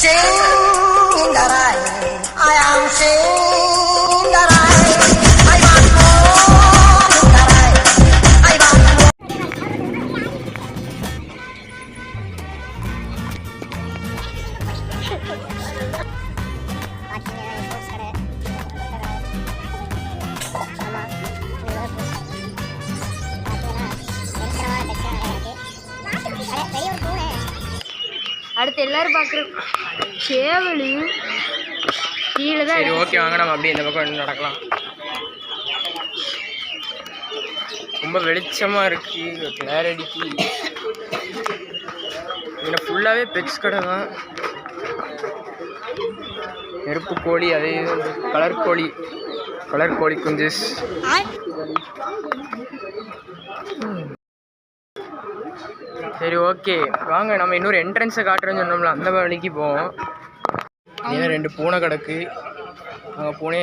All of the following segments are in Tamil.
Shingarai, I am Shingarai. அடுத்து எல்லாரும் பார்க்குற சேவலு கீழே தான். சரி ஓகே வாங்க நம்ம அப்படியே இந்த பக்கம் நடக்கலாம். ரொம்ப வெளிச்சமாக இருக்குது, கிளாரிட்டிக்கு. இதில் ஃபுல்லாகவே பெட்ஸ் கடை தான். நெருப்பு கோழி, அதே கலர் கோழி குஞ்சஸ். சரி ஓகே வாங்க நம்ம இன்னொரு என்ட்ரன்ஸை காட்டுறேன்னு சொன்னோம்ல, அந்த வழிக்கு போவோம். ஏன்னா 2 பூனை கிடக்கு. அங்கே பூனை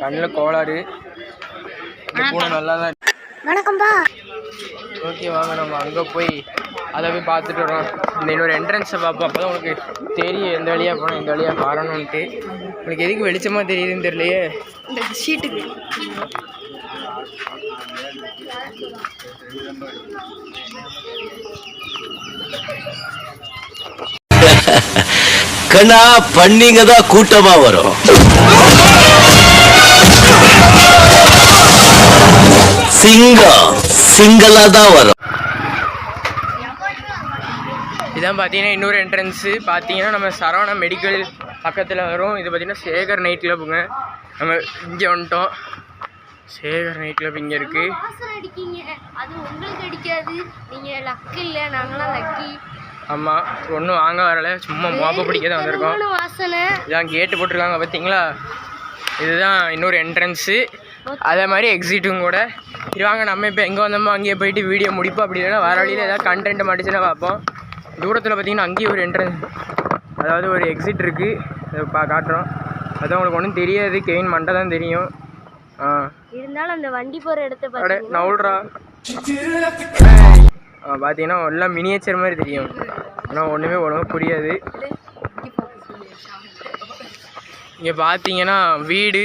கண்ணில் கோளாறு. இந்த பூனை நல்லா தான் இருக்கு. வணக்கம்பா. ஓகே வாங்க நம்ம அங்கே போய் அதை போய் பார்த்துட்டு வரோம். இந்த இன்னொரு என்ட்ரன்ஸை பார்ப்போம். அப்போ தான் உங்களுக்கு தெரியும் எந்த வழியாக போனோம், எந்த வழியாக காரணம்ன்ட்டு. உங்களுக்கு எதுக்கு வெளிச்சமாக தெரியுதுன்னு தெரியலையே. இந்த ஷீட்டுக்கு கண்ணா பண்ணிங்க தான் கூட்டமா வரும். சிங்களா தான் வரும். இதான் பார்த்தீங்கன்னா இன்னொரு என்ட்ரன்ஸு. பார்த்தீங்கன்னா நம்ம சரவணா மெடிக்கல் பக்கத்தில் வரும். இது பார்த்தீங்கன்னா சேகர் நைட் கிளப்புங்க. நம்ம இங்கே வந்துட்டோம். சேகர் நைட் கிளப் இங்கே இருக்குது. அது உங்களுக்கு அடிக்காது, நீங்கள் லக்கு இல்லை, நாங்களாம் லக்கி. ஆமாம், ஒன்றும் வாங்க வரலை, சும்மா மோப்ப பிடிக்க தான் வந்திருக்கோம். வாசனை இதான் கேட்டு போட்டிருக்காங்க பார்த்தீங்களா. இதுதான் இன்னொரு என்ட்ரன்ஸு, அதே மாதிரி எக்ஸிட்டும் கூட. இது வாங்க நம்ம இப்போ எங்கே வந்தோமோ அங்கேயே போயிட்டு வீடியோ முடிப்போம். அப்படி இல்லைன்னா வர வழியில் ஏதாவது கண்டென்ட் மாட்டுச்சுன்னா பார்ப்போம். தூரத்தில் பார்த்தீங்கன்னா அங்கேயும் ஒரு என்ட்ரன்ஸ், அதாவது ஒரு எக்ஸிட் இருக்குது. அதை காட்டுறோம். அதான் உங்களுக்கு ஒன்றும் தெரியாது, கெயின் மண்டை தான் தெரியும். இருந்தாலும் அந்த வண்டி போகிற இடத்த நவுல்றா பார்த்தீங்கன்னா எல்லாம் மினியேச்சர் மாதிரி தெரியும். ஆனால் ஒன்றுமே ஒன்றும் புரியாது. இங்கே பார்த்தீங்கன்னா வீடு,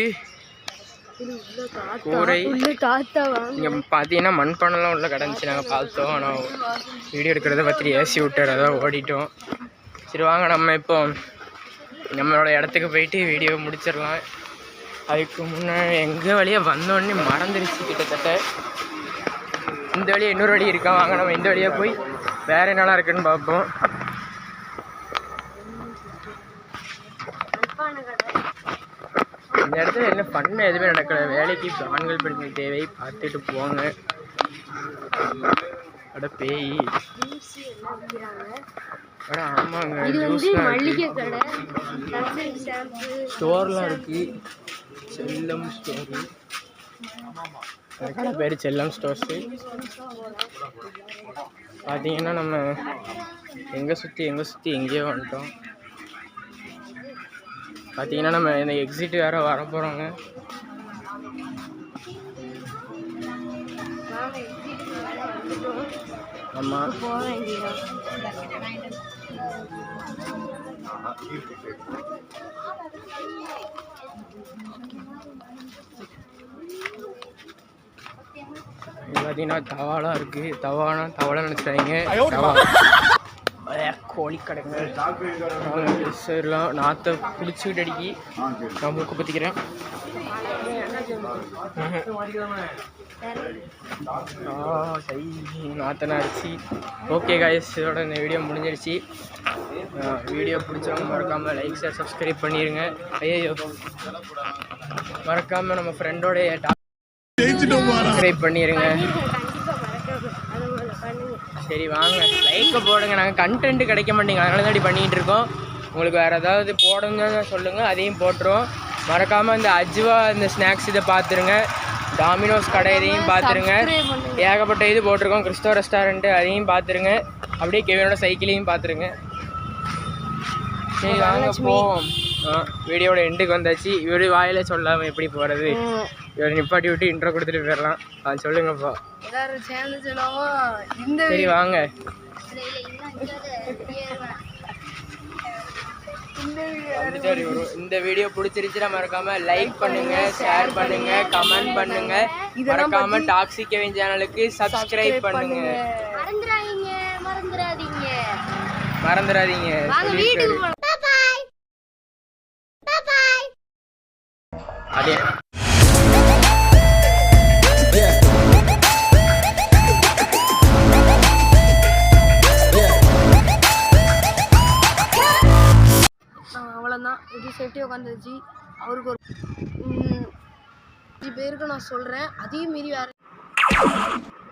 கூரை. இங்கே பார்த்தீங்கன்னா மண்பானைலாம் உள்ள கிடந்துச்சு, நாங்கள் பார்த்தோம். ஆனால் வீடியோ எடுக்கிறத பார்த்துட்டு ஏசி விட்டார், அதான் ஓடிட்டோம். சரி வாங்க நம்ம இப்போ நம்மளோட இடத்துக்கு போயிட்டு வீடியோ முடிச்சிடலாம். அதுக்கு முன்னாடி எங்கள் வழியாக வந்தோடனே மறந்துடுச்சு கிட்டத்தட்ட. இந்த வழியாக இன்னொரு வழி இருக்கா, வாங்க நம்ம இந்த வழியாக போய் வேறு என்னெல்லாம் இருக்குன்னு பார்ப்போம். இந்த இடத்துல என்ன பண்ண எதுவுமே நடக்கலை. வேலைக்கு ஆண்கள் பெண்கள் தேவை, பார்த்துட்டு போங்க. அட பேய், அட ஆமாங்க, ஸ்டோர்லாம் இருக்குது. செல்லம் ஸ்டோரு, கடை பேர் செல்லம் ஸ்டோர்ஸு. பார்த்தீங்கன்னா நம்ம எங்கே சுற்றி எங்கேயோ வந்துட்டோம். பார்த்தீங்கன்னா நம்ம இந்த எக்ஸிட் வேறு வர போகிறோங்க. ஆமாம், பார்த்தீங்கன்னா தவாலாம் இருக்குது. தவாலை நினச்சிட்டாங்க. கோழி கடைங்க சரிலாம் நாற்றை பிடிச்சிக்கிட்டு அடிக்கி. நான் மூக்கு பற்றிக்கிறேன். சரி நாத்தனை அடிச்சு. ஓகே காய்ஸ், இதோட இந்த வீடியோ முடிஞ்சிருச்சு. வீடியோ பிடிச்சவங்க மறக்காமல் லைக் ஷேர் சப்ஸ்கிரைப் பண்ணிடுங்க. ஐயோ மறக்காமல் நம்ம ஃப்ரெண்டோடைய சப்ஸ்கிரைப் பண்ணிடுங்க. சரி வாங்க லைக்கை போடுங்க. நாங்கள் கண்டென்ட் கிடைக்க மாட்டேங்க, அதனால தான் இப்படி பண்ணிகிட்டு இருக்கோம். உங்களுக்கு வேறு ஏதாவது போடணுன்னு சொல்லுங்கள், அதையும் போட்டுருவோம். மறக்காமல் இந்த அஜ்வா இந்த ஸ்நாக்ஸ் இதை பார்த்துருங்க. டாமினோஸ் கடை இதையும் பார்த்துருங்க. ஏகப்பட்ட இது போட்டிருக்கோம். கிறிஸ்டோ ரெஸ்டாரண்ட்டு அதையும் பார்த்துருங்க. அப்படியே கெவினோட சைக்கிளையும் பார்த்துருங்க. சரி வாங்க போவோம். வீடியோட எண்டுக்கு வந்தாச்சு. இவரு வாயில சொல்லாமல் எப்படி போகிறது? இவர் நிப்பாட்டி விட்டு இன்ட்ரோ கொடுத்துட்டு போயிடலாம். சொல்லுங்கப்பா. சரி வாங்க. பிடிச்சவரை வரும். இந்த வீடியோ பிடிச்சிருச்சுன்னா மறக்காம லைக் பண்ணுங்க, ஷேர் பண்ணுங்க, கமெண்ட் பண்ணுங்க. மறக்காம டாக்ஸிக் கெவின் சேனலுக்கு சப்ஸ்கிரைப் பண்ணுங்க. மறந்துடாதீங்க. வாங்க வீட்டுக்கு போலாம். அதே அவ்வளோதான். இது சேஃப்டியாக உட்காந்துருச்சு. அவருக்கு ஒரு 5 பேருக்கு நான் சொல்கிறேன். அதையும் மீறி வேறு